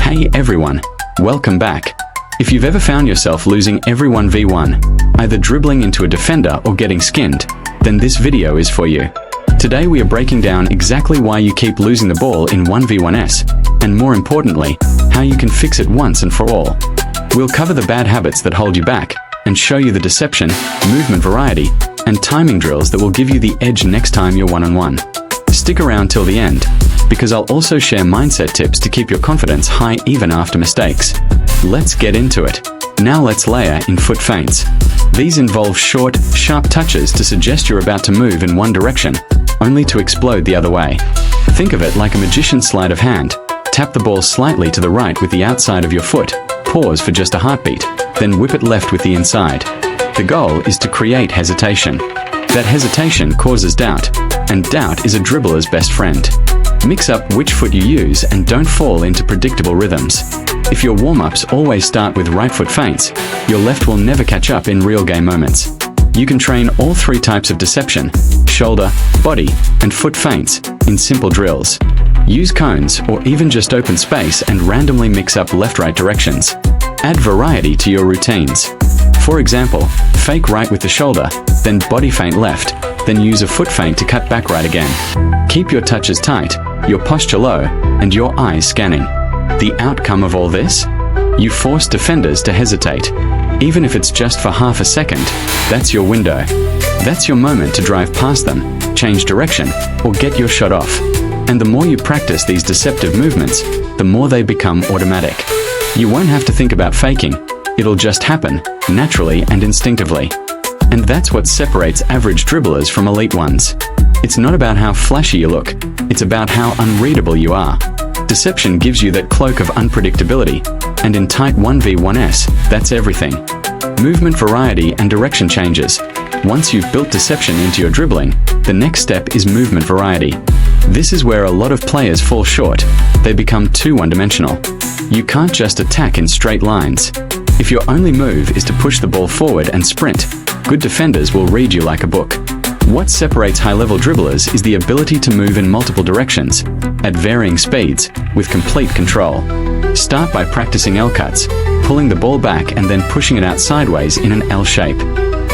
Hey everyone, welcome back. If you've ever found yourself losing every 1v1, either dribbling into a defender or getting skinned, then this video is for you. Today we are breaking down exactly why you keep losing the ball in 1v1s, and more importantly, how you can fix it once and for all. We'll cover the bad habits that hold you back, and show you the deception, movement variety, and timing drills that will give you the edge next time you're one-on-one. Stick around till the end, because I'll also share mindset tips to keep your confidence high even after mistakes. Let's get into it. Now let's layer in foot feints. These involve short, sharp touches to suggest you're about to move in one direction, only to explode the other way. Think of it like a magician's sleight of hand. Tap the ball slightly to the right with the outside of your foot, pause for just a heartbeat, then whip it left with the inside. The goal is to create hesitation. That hesitation causes doubt, and doubt is a dribbler's best friend. Mix up which foot you use and don't fall into predictable rhythms. If your warm-ups always start with right foot feints, your left will never catch up in real game moments. You can train all three types of deception, shoulder, body, and foot feints, in simple drills. Use cones or even just open space and randomly mix up left-right directions. Add variety to your routines. For example, fake right with the shoulder, then body feint left, then use a foot feint to cut back right again. Keep your touches tight, your posture low, and your eyes scanning. The outcome of all this? You force defenders to hesitate. Even if it's just for half a second, that's your window. That's your moment to drive past them, change direction, or get your shot off. And the more you practice these deceptive movements, the more they become automatic. You won't have to think about faking. It'll just happen, naturally and instinctively. And that's what separates average dribblers from elite ones. It's not about how flashy you look, it's about how unreadable you are. Deception gives you that cloak of unpredictability, and in tight 1v1s, that's everything. Movement variety and direction changes. Once you've built deception into your dribbling, the next step is movement variety. This is where a lot of players fall short. They become too one-dimensional. You can't just attack in straight lines. If your only move is to push the ball forward and sprint, good defenders will read you like a book. What separates high-level dribblers is the ability to move in multiple directions, at varying speeds, with complete control. Start by practicing L cuts, pulling the ball back and then pushing it out sideways in an L shape.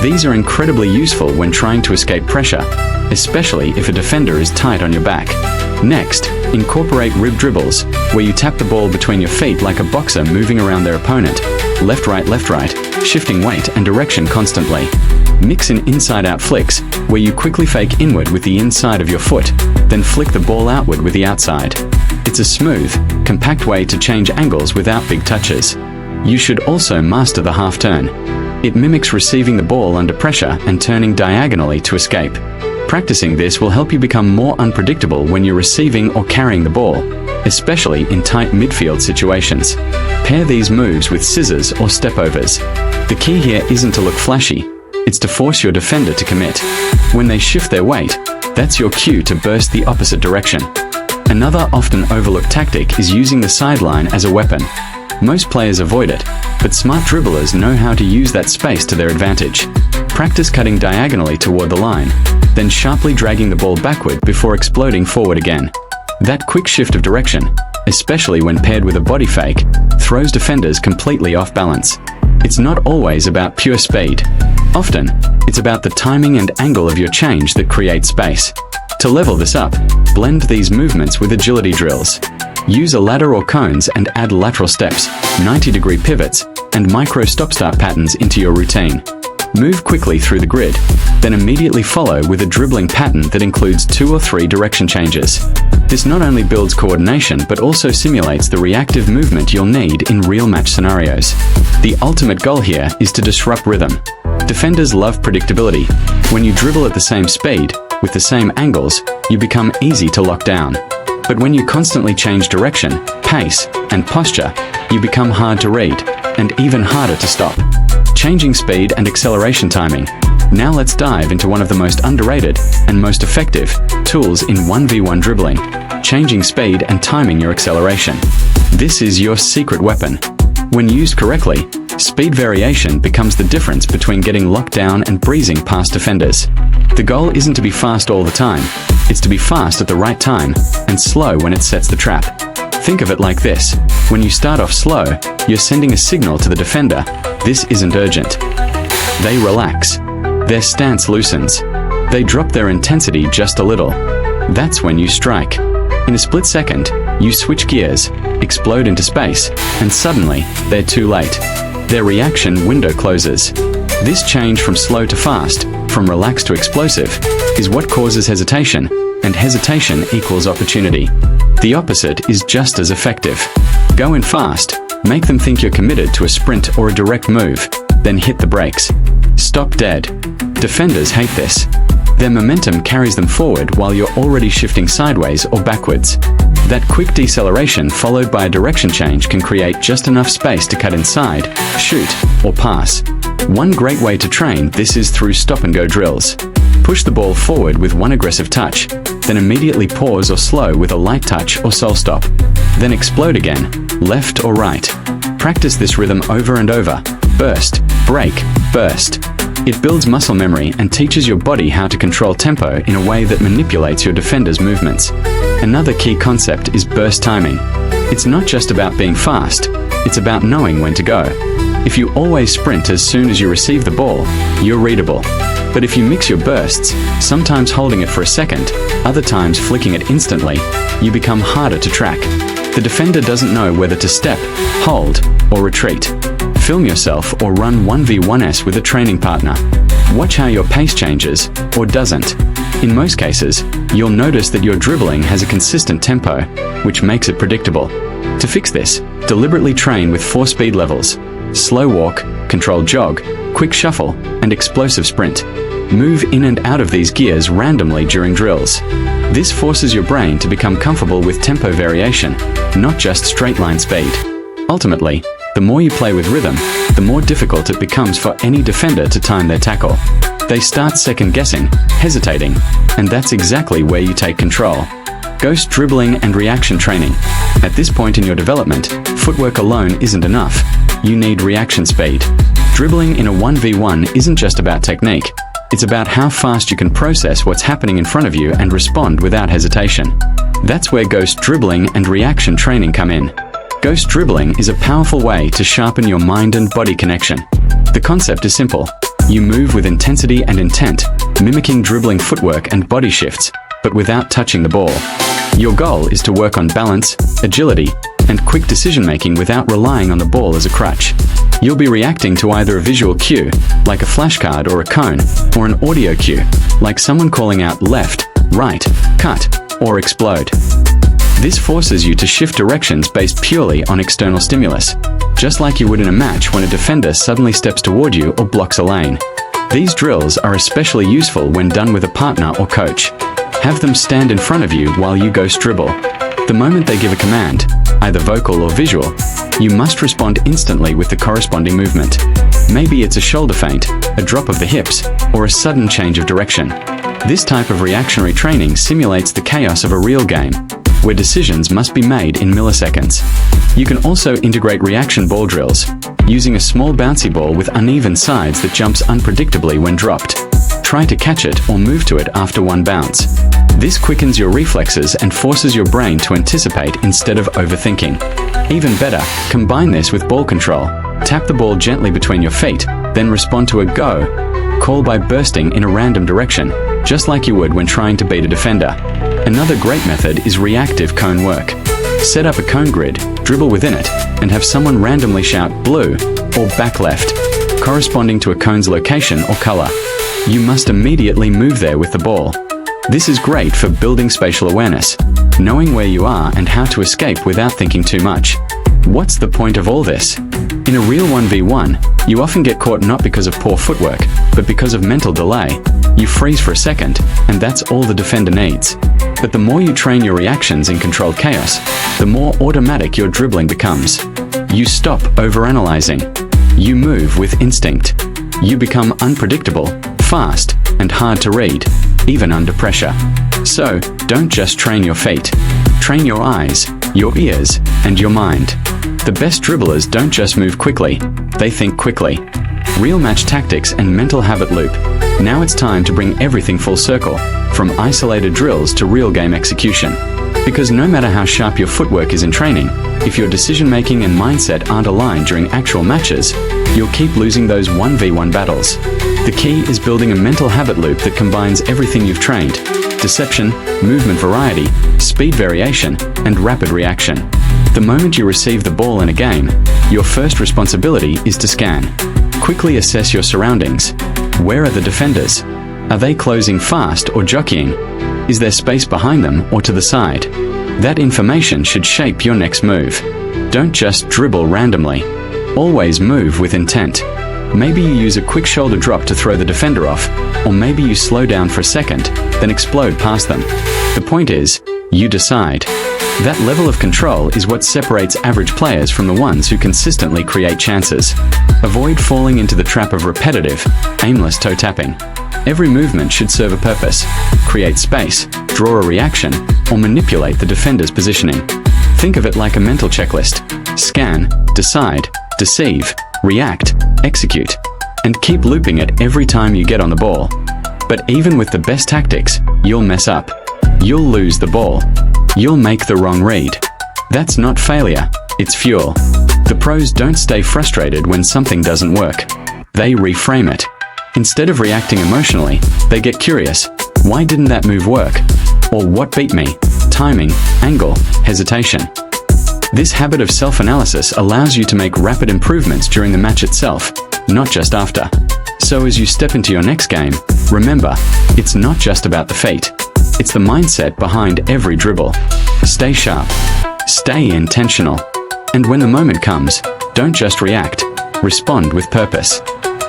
These are incredibly useful when trying to escape pressure, especially if a defender is tight on your back. Next, incorporate rib dribbles, where you tap the ball between your feet like a boxer moving around their opponent, left, right, shifting weight and direction constantly. Mix in inside-out flicks, where you quickly fake inward with the inside of your foot, then flick the ball outward with the outside. It's a smooth, compact way to change angles without big touches. You should also master the half turn. It mimics receiving the ball under pressure and turning diagonally to escape. Practicing this will help you become more unpredictable when you're receiving or carrying the ball, especially in tight midfield situations. Pair these moves with scissors or stepovers. The key here isn't to look flashy, it's to force your defender to commit. When they shift their weight, that's your cue to burst the opposite direction. Another often overlooked tactic is using the sideline as a weapon. Most players avoid it, but smart dribblers know how to use that space to their advantage. Practice cutting diagonally toward the line, then sharply dragging the ball backward before exploding forward again. That quick shift of direction, especially when paired with a body fake, throws defenders completely off balance. It's not always about pure speed. Often, it's about the timing and angle of your change that creates space. To level this up, blend these movements with agility drills. Use a ladder or cones and add lateral steps, 90-degree pivots, and micro stop-start patterns into your routine. Move quickly through the grid, then immediately follow with a dribbling pattern that includes 2 or 3 direction changes. This not only builds coordination but also simulates the reactive movement you'll need in real match scenarios. The ultimate goal here is to disrupt rhythm. Defenders love predictability. When you dribble at the same speed, with the same angles, you become easy to lock down. But when you constantly change direction, pace, and posture, you become hard to read, and even harder to stop. Changing speed and acceleration timing. Now let's dive into one of the most underrated and most effective tools in 1v1 dribbling, changing speed and timing your acceleration. This is your secret weapon. When used correctly, speed variation becomes the difference between getting locked down and breezing past defenders. The goal isn't to be fast all the time, it's to be fast at the right time and slow when it sets the trap. Think of it like this. When you start off slow, you're sending a signal to the defender, this isn't urgent. They relax. Their stance loosens. They drop their intensity just a little. That's when you strike. In a split second, you switch gears, explode into space, and suddenly, they're too late. Their reaction window closes. This change from slow to fast, from relaxed to explosive, is what causes hesitation, and hesitation equals opportunity. The opposite is just as effective. Go in fast, make them think you're committed to a sprint or a direct move, then hit the brakes. Stop dead. Defenders hate this. Their momentum carries them forward while you're already shifting sideways or backwards. That quick deceleration followed by a direction change can create just enough space to cut inside, shoot, or pass. One great way to train this is through stop-and-go drills. Push the ball forward with one aggressive touch, then immediately pause or slow with a light touch or sole stop. Then explode again, left or right. Practice this rhythm over and over. Burst, break, burst. It builds muscle memory and teaches your body how to control tempo in a way that manipulates your defender's movements. Another key concept is burst timing. It's not just about being fast, it's about knowing when to go. If you always sprint as soon as you receive the ball, you're readable. But if you mix your bursts, sometimes holding it for a second, other times flicking it instantly, you become harder to track. The defender doesn't know whether to step, hold, or retreat. Film yourself or run 1v1s with a training partner. Watch how your pace changes, or doesn't. In most cases, you'll notice that your dribbling has a consistent tempo, which makes it predictable. To fix this, deliberately train with 4 speed levels: slow walk, controlled jog, quick shuffle, and explosive sprint. Move in and out of these gears randomly during drills. This forces your brain to become comfortable with tempo variation, not just straight line speed. Ultimately, the more you play with rhythm, the more difficult it becomes for any defender to time their tackle. They start second-guessing, hesitating, and that's exactly where you take control. Ghost dribbling and reaction training. At this point in your development, footwork alone isn't enough. You need reaction speed. Dribbling in a 1v1 isn't just about technique. It's about how fast you can process what's happening in front of you and respond without hesitation. That's where ghost dribbling and reaction training come in. Ghost dribbling is a powerful way to sharpen your mind and body connection. The concept is simple. You move with intensity and intent, mimicking dribbling footwork and body shifts, but without touching the ball. Your goal is to work on balance, agility, and quick decision-making without relying on the ball as a crutch. You'll be reacting to either a visual cue, like a flashcard or a cone, or an audio cue, like someone calling out left, right, cut, or explode. This forces you to shift directions based purely on external stimulus, just like you would in a match when a defender suddenly steps toward you or blocks a lane. These drills are especially useful when done with a partner or coach. Have them stand in front of you while you ghost dribble. The moment they give a command, either vocal or visual, you must respond instantly with the corresponding movement. Maybe it's a shoulder feint, a drop of the hips, or a sudden change of direction. This type of reactionary training simulates the chaos of a real game, where decisions must be made in milliseconds. You can also integrate reaction ball drills, using a small bouncy ball with uneven sides that jumps unpredictably when dropped. Try to catch it or move to it after one bounce. This quickens your reflexes and forces your brain to anticipate instead of overthinking. Even better, combine this with ball control. Tap the ball gently between your feet, then respond to a go call by bursting in a random direction, just like you would when trying to beat a defender. Another great method is reactive cone work. Set up a cone grid, dribble within it, and have someone randomly shout blue or back left, corresponding to a cone's location or color. You must immediately move there with the ball. This is great for building spatial awareness, knowing where you are and how to escape without thinking too much. What's the point of all this? In a real 1v1, you often get caught not because of poor footwork, but because of mental delay. You freeze for a second, and that's all the defender needs. But the more you train your reactions in controlled chaos, the more automatic your dribbling becomes. You stop overanalyzing. You move with instinct. You become unpredictable, fast, and hard to read, even under pressure. So, don't just train your feet. Train your eyes, your ears, and your mind. The best dribblers don't just move quickly, they think quickly. Real match tactics and mental habit loop. Now it's time to bring everything full circle, from isolated drills to real game execution. Because no matter how sharp your footwork is in training, if your decision-making and mindset aren't aligned during actual matches, you'll keep losing those 1v1 battles. The key is building a mental habit loop that combines everything you've trained: deception, movement variety, speed variation, and rapid reaction. The moment you receive the ball in a game, your first responsibility is to scan. Quickly assess your surroundings. Where are the defenders? Are they closing fast or jockeying? Is there space behind them or to the side? That information should shape your next move. Don't just dribble randomly. Always move with intent. Maybe you use a quick shoulder drop to throw the defender off, or maybe you slow down for a second, then explode past them. The point is, you decide. That level of control is what separates average players from the ones who consistently create chances. Avoid falling into the trap of repetitive, aimless toe tapping. Every movement should serve a purpose: create space, draw a reaction, or manipulate the defender's positioning. Think of it like a mental checklist: scan, decide, deceive, react, execute, and keep looping it every time you get on the ball. But even with the best tactics, you'll mess up. You'll lose the ball. You'll make the wrong read. That's not failure, it's fuel. The pros don't stay frustrated when something doesn't work. They reframe it. Instead of reacting emotionally, they get curious. Why didn't that move work? Or what beat me? Timing, angle, hesitation. This habit of self-analysis allows you to make rapid improvements during the match itself, not just after. So as you step into your next game, remember, it's not just about the feat. It's the mindset behind every dribble. Stay sharp. Stay intentional. And when the moment comes, don't just react. Respond with purpose.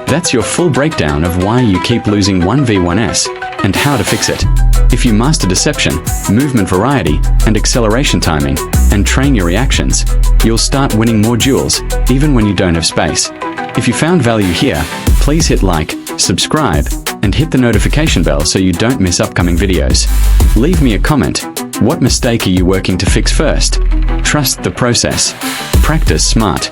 That's your full breakdown of why you keep losing 1v1s and how to fix it. If you master deception, movement variety, and acceleration timing, and train your reactions, you'll start winning more duels, even when you don't have space. If you found value here, please hit like, subscribe, and hit the notification bell so you don't miss upcoming videos. Leave me a comment. What mistake are you working to fix first? Trust the process. Practice smart.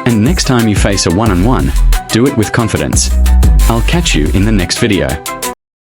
And next time you face a one-on-one, do it with confidence. I'll catch you in the next video.